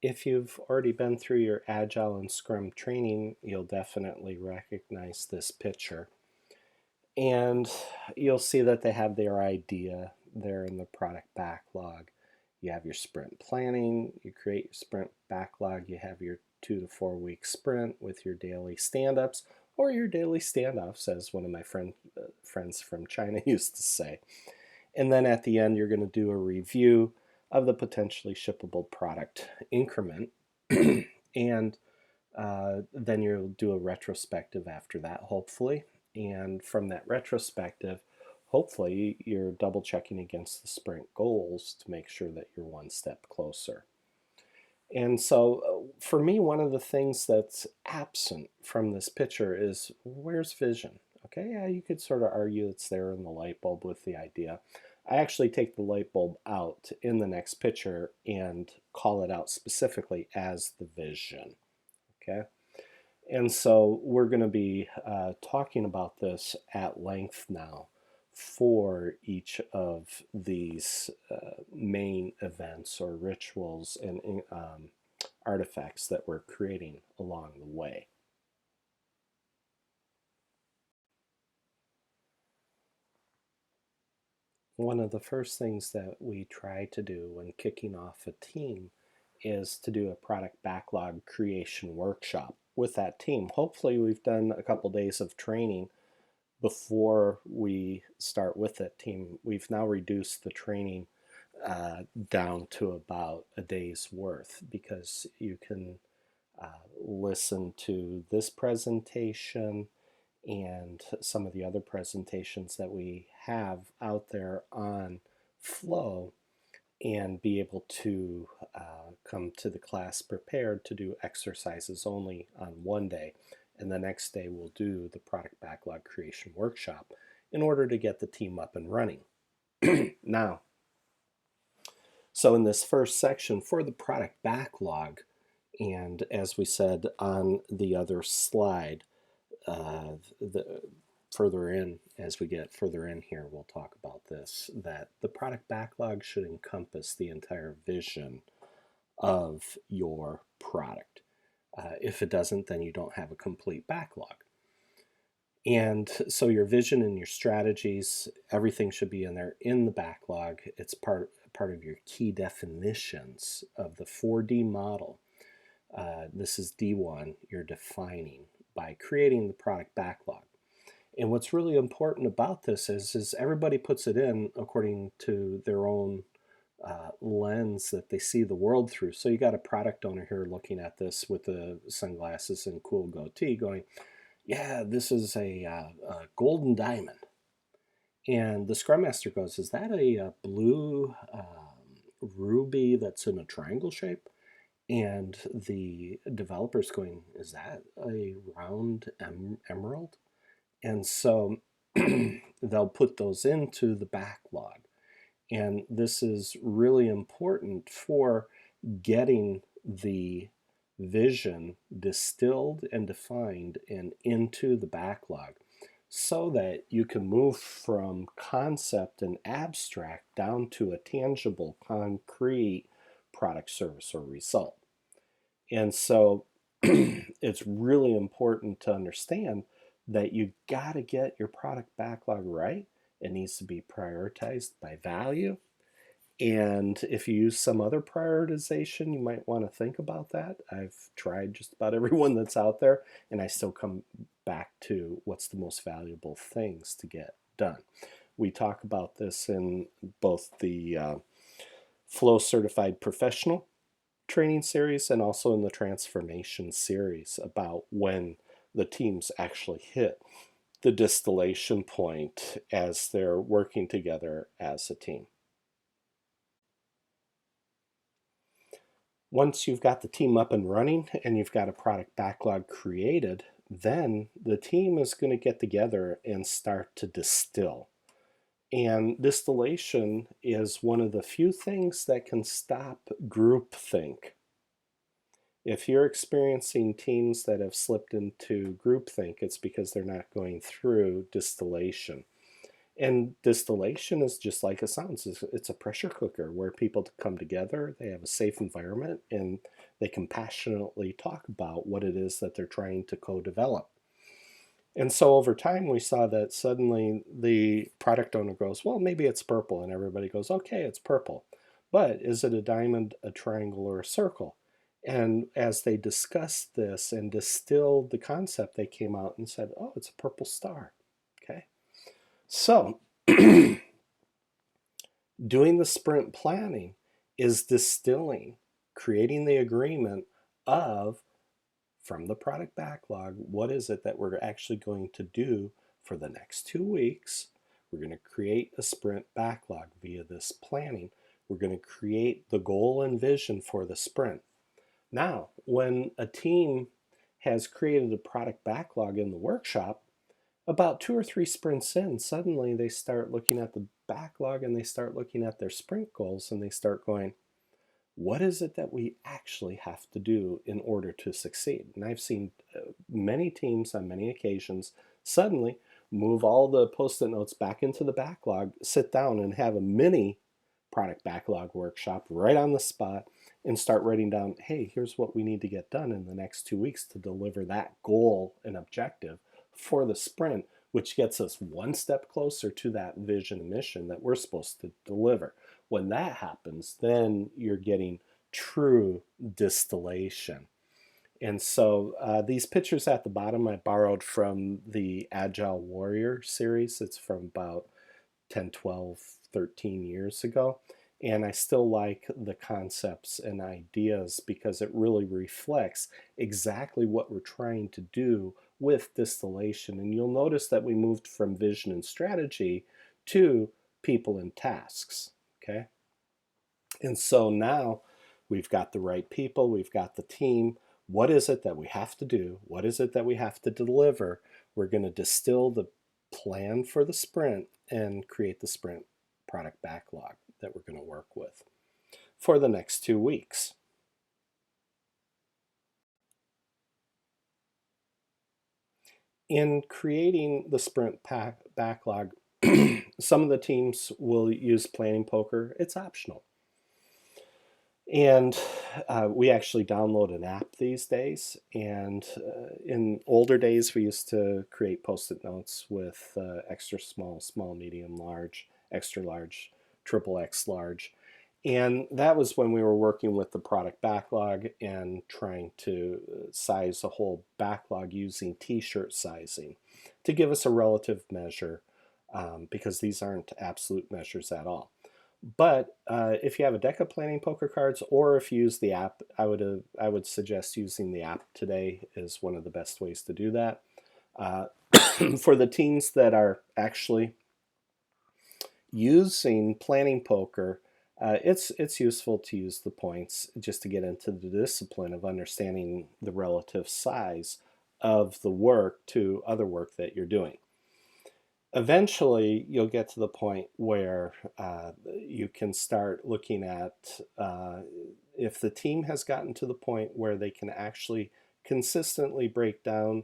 If you've already been through your Agile and Scrum training, you'll definitely recognize this picture. And you'll see that they have their idea there in the product backlog. You have your sprint planning, you create your sprint backlog, you have your 2 to 4 week sprint with your daily stand-ups or your daily standoffs, as one of my friends from China used to say. And then at the end, you're going to do a review of the potentially shippable product increment. And then you'll do a retrospective after that, hopefully. And from that retrospective, hopefully you're double checking against the sprint goals to make sure that you're one step closer. And so for me, one of the things that's absent from this picture is, where's vision? Okay, yeah, you could sort of argue it's there in the light bulb with the idea. I actually take the light bulb out in the next picture and call it out specifically as the vision. Okay, and so we're going to be talking about this at length now for each of these main events or rituals and artifacts that we're creating along the way. One of the first things that we try to do when kicking off a team is to do a product backlog creation workshop with that team. Hopefully we've done a couple days of training before we start with that team. We've now reduced the training down to about a day's worth, because you can listen to this presentation and some of the other presentations that we have out there on Flow and be able to come to the class prepared to do exercises only on one day, and the next day we'll do the product backlog creation workshop in order to get the team up and running. Now, so in this first section for the product backlog, and as we said on the other slide, further in, as we get further in here, we'll talk about this, that the product backlog should encompass the entire vision of your product. If it doesn't, then you don't have a complete backlog. And so your vision and your strategies, everything should be in there in the backlog. It's part of your key definitions of the 4D model. This is D1, you're defining by creating the product backlog. And what's really important about this is everybody puts it in according to their own lens that they see the world through. So you got a product owner here looking at this with the sunglasses and cool goatee going, yeah, this is a golden diamond. And the Scrum Master goes, is that a blue ruby that's in a triangle shape? And the developer's going, is that a round emerald? And so they'll put those into the backlog. And this is really important for getting the vision distilled and defined and into the backlog, so that you can move from concept and abstract down to a tangible, concrete product, service, or result. And so it's really important to understand that you got to get your product backlog right. It needs to be prioritized by value. And if you use some other prioritization, you might want to think about that. I've tried just about every one that's out there, and I still come back to what's the most valuable things to get done. We talk about this in both the Flow Certified Professional training series and also in the Transformation series about when the teams actually hit the distillation point as they're working together as a team. Once you've got the team up and running and you've got a product backlog created, then the team is going to get together and start to distill. And distillation is one of the few things that can stop groupthink. If you're experiencing teams that have slipped into groupthink, it's because they're not going through distillation. And distillation is just like it sounds. It's a pressure cooker where people come together, they have a safe environment, and They compassionately talk about what it is that they're trying to co-develop. And so over time, we saw that suddenly the product owner goes, well, maybe it's purple. And everybody goes, okay, it's purple. But is it a diamond, a triangle, or a circle? And as they discussed this and distilled the concept, they came out and said, oh, it's a purple star. Okay. So doing the sprint planning is distilling, creating the agreement of, from the product backlog, what is it that we're actually going to do for the next 2 weeks? We're going to create a sprint backlog via this planning. We're going to create the goal and vision for the sprint. Now, when a team has created a product backlog in the workshop, about 2 or 3 sprints in, suddenly they start looking at the backlog and they start looking at their sprint goals and they start going, what is it that we actually have to do in order to succeed? And I've seen many teams on many occasions suddenly move all the post-it notes back into the backlog, sit down and have a mini product backlog workshop right on the spot and start writing down, hey, here's what we need to get done in the next 2 weeks to deliver that goal and objective for the sprint, which gets us one step closer to that vision and mission that we're supposed to deliver. When that happens, then you're getting true distillation. And so these pictures at the bottom I borrowed from the Agile Warrior series. It's from about 10, 12, 13 years ago. And I still like the concepts and ideas because it really reflects exactly what we're trying to do with distillation. And you'll notice that we moved from vision and strategy to people and tasks, okay? And so now we've got the right people, we've got the team. What is it that we have to do? What is it that we have to deliver? We're going to distill the plan for the sprint and create the sprint product backlog that we're going to work with for the next 2 weeks. In creating the sprint backlog, some of the teams will use planning poker. It's optional. And we actually download an app these days. And in older days, we used to create post-it notes with extra small, small, medium, large, extra large, triple X large. And that was when we were working with the product backlog and trying to size a whole backlog using t-shirt sizing to give us a relative measure, because these aren't absolute measures at all. But if you have a deck of planning poker cards, or if you use the app, I would suggest using the app today is one of the best ways to do that. For the teams that are actually using planning poker, it's useful to use the points just to get into the discipline of understanding the relative size of the work to other work that you're doing. Eventually, you'll get to the point where you can start looking at if the team has gotten to the point where they can actually consistently break down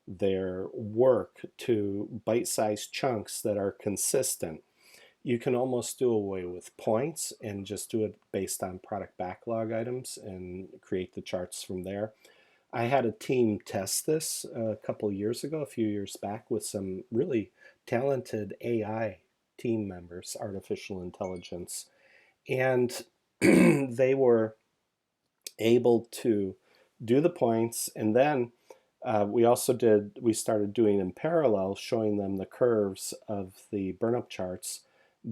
their work to bite-sized chunks that are consistent. You can almost do away with points and just do it based on product backlog items and create the charts from there. I had a team test this a couple years ago, a few years back, with some really talented AI team members, artificial intelligence, and they were able to do the points. And then we started doing in parallel, showing them the curves of the burn-up charts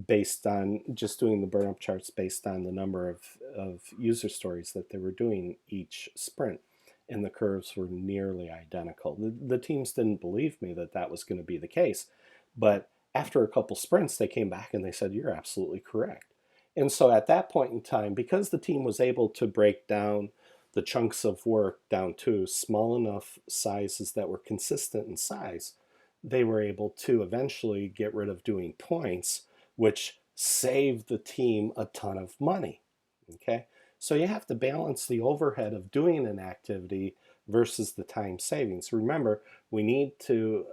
based on just doing the burn-up charts based on the number of user stories that they were doing each sprint. And the curves were nearly identical. The teams didn't believe me that that was going to be the case. But after a couple sprints, they came back and they said, you're absolutely correct. And so at that point in time, because the team was able to break down the chunks of work down to small enough sizes that were consistent in size, they were able to eventually get rid of doing points, which saved the team a ton of money. Okay? So you have to balance the overhead of doing an activity versus the time savings. Remember, we need to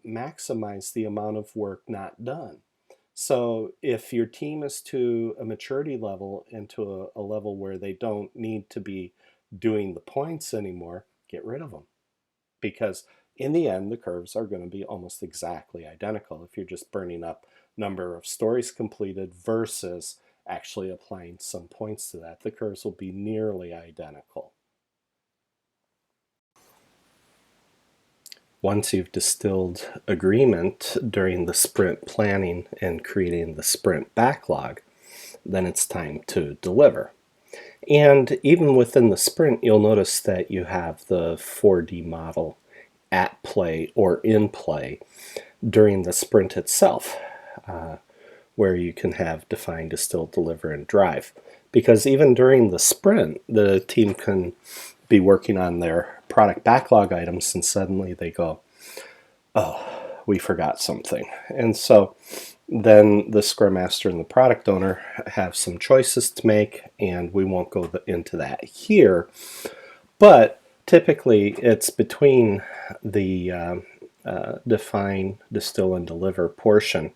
maximize the amount of work not done. So if your team is to a maturity level and to a level where they don't need to be doing the points anymore, get rid of them. Because in the end, the curves are going to be almost exactly identical if you're just burning up number of stories completed versus actually applying some points to that. The curves will be nearly identical. Once you've distilled agreement during the sprint planning and creating the sprint backlog, then it's time to deliver. And even within the sprint, you'll notice that you have the 4D model at play or in play during the sprint itself, where you can have define, distill, deliver, and drive. Because even during the sprint, the team can be working on their product backlog items and suddenly they go, oh, we forgot something. And so then the Scrum Master and the product owner have some choices to make, and we won't go into that here. But typically it's between the define, distill, and deliver portion.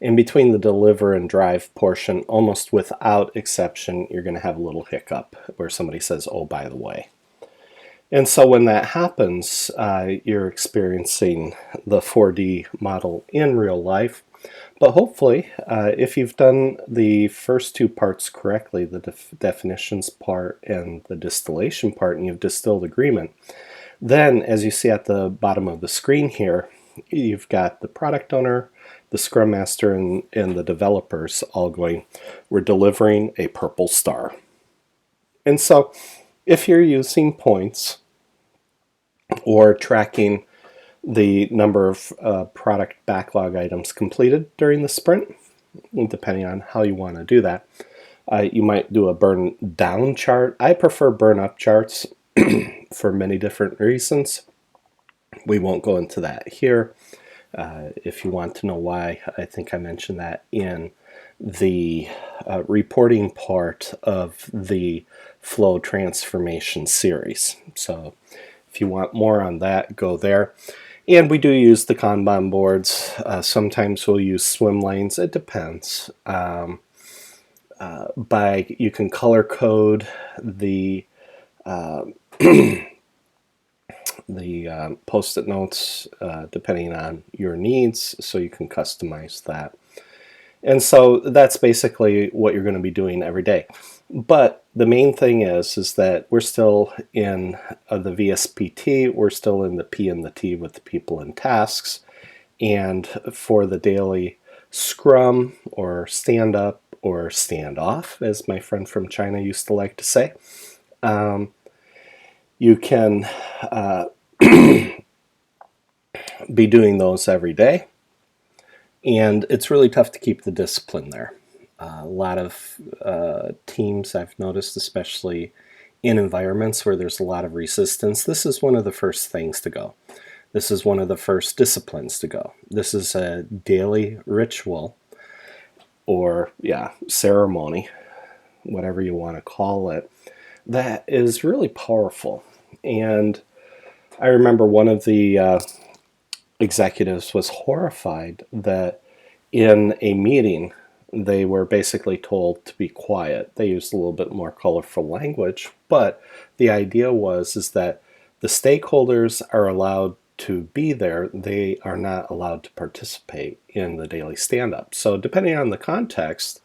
In between the deliver and drive portion, almost without exception, you're going to have a little hiccup where somebody says, oh, by the way. And so when that happens, you're experiencing the 4D model in real life. But hopefully, if you've done the first two parts correctly, the definitions part and the distillation part, and you've distilled agreement, then as you see at the bottom of the screen here, you've got the product owner, the Scrum Master, and the developers all going, we're delivering a purple star. And so if you're using points or tracking the number of product backlog items completed during the sprint, depending on how you want to do that, you might do a burn down chart. I prefer burn up charts for many different reasons. We won't go into that here. If you want to know why, I think I mentioned that in the reporting part of the flow transformation series. So if you want more on that, go there. And we do use the Kanban boards. Sometimes we'll use swim lanes. It depends. You can color code the post-it notes depending on your needs, so you can customize that. And so that's basically what you're going to be doing every day. But the main thing is that we're still in the VSPT, we're still in the P and the T with the people and tasks. And for the daily Scrum or stand up or stand off, as my friend from China used to like to say, you can be doing those every day. And it's really tough to keep the discipline there. A lot of teams I've noticed, especially in environments where there's a lot of resistance, this is one of the first things to go. This is one of the first disciplines to go. This is a daily ritual or, ceremony, whatever you want to call it, that is really powerful. And I remember one of the executives was horrified that in a meeting they were basically told to be quiet. They used a little bit more colorful language, but the idea is that the stakeholders are allowed to be there. They are not allowed to participate in the daily stand-up. So depending on the context,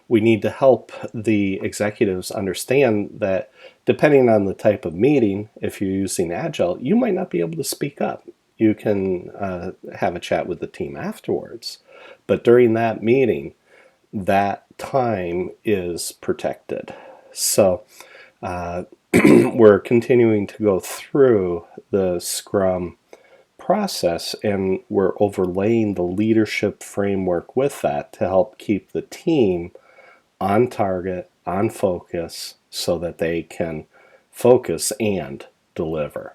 we need to help the executives understand that depending on the type of meeting, if you're using Agile, you might not be able to speak up. You can have a chat with the team afterwards. But during that meeting, that time is protected. So we're continuing to go through the Scrum process, and we're overlaying the leadership framework with that to help keep the team on target, on focus, so that they can focus and deliver.